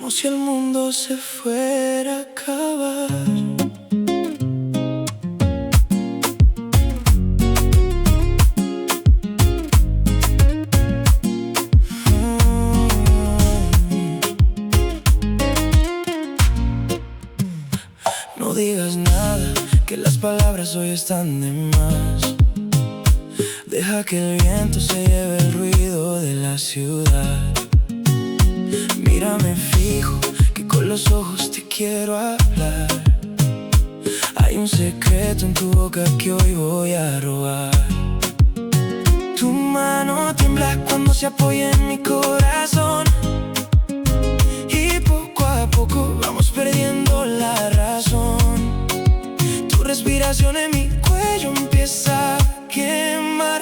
como si el mundo se fuera a acabar. No digas nada, que las palabras hoy están de más. Deja que el viento se lleve el ruido de la ciudad. Mírame fijo, que con los ojos te quiero hablar. Hay un secreto en tu boca que hoy voy a robar. Tu mano tiembla cuando se apoya en mi corazón, y poco a poco vamos perdiendo la razón. Tu respiración en mi cuello empieza a quemar.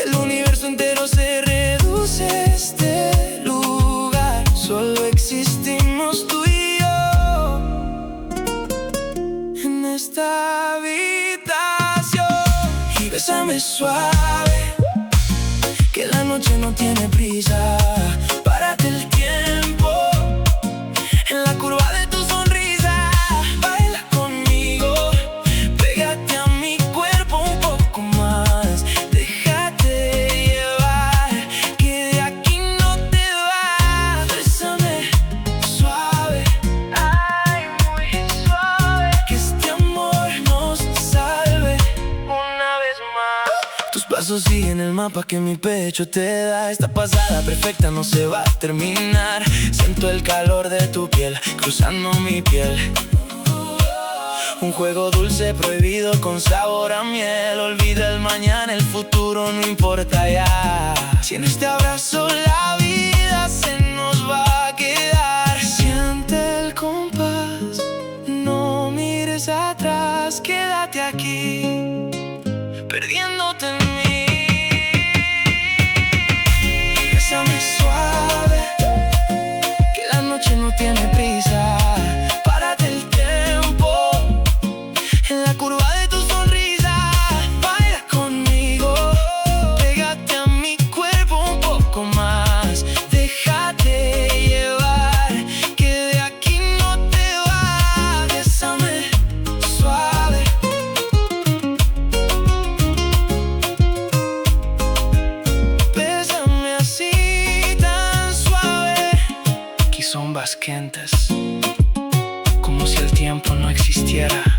El universo entero se reduce a este lugar. Solo existimos tú y yo en esta habitación. Y bésame suave, que la noche no tiene prisa. Párate el tiempo en la curva de tu sonrisa. Baila conmigo, pégate a mi cuerpo un poco más. Déjate llevar, que de aquí no te vas. Bésame suave, ay, muy suave, que este amor nos salve una vez más. Tus pasos siguen el mapa que mi pecho te da. Esta pasada perfecta no se va a terminar. Siento el calor de tu piel cruzando mi piel. Un juego dulce prohibido con sabor a miel. Olvida el mañana, el futuro no importa ya. Si en este abrazo la vida se nos va a quedar. Siente el compás, no mires atrás. Quédate aquí, perdiéndote en mí. Bésame suave, que la noche no tiene prisa. Párate el tiempo en la curva de tu sonrisa. Baila conmigo, pégate a mi cuerpo un poco más. Déjate llevar, que de aquí no te vas. Bésame suave, bésame así tan suave. Aquí son vasquentas, como si el tiempo no existiera.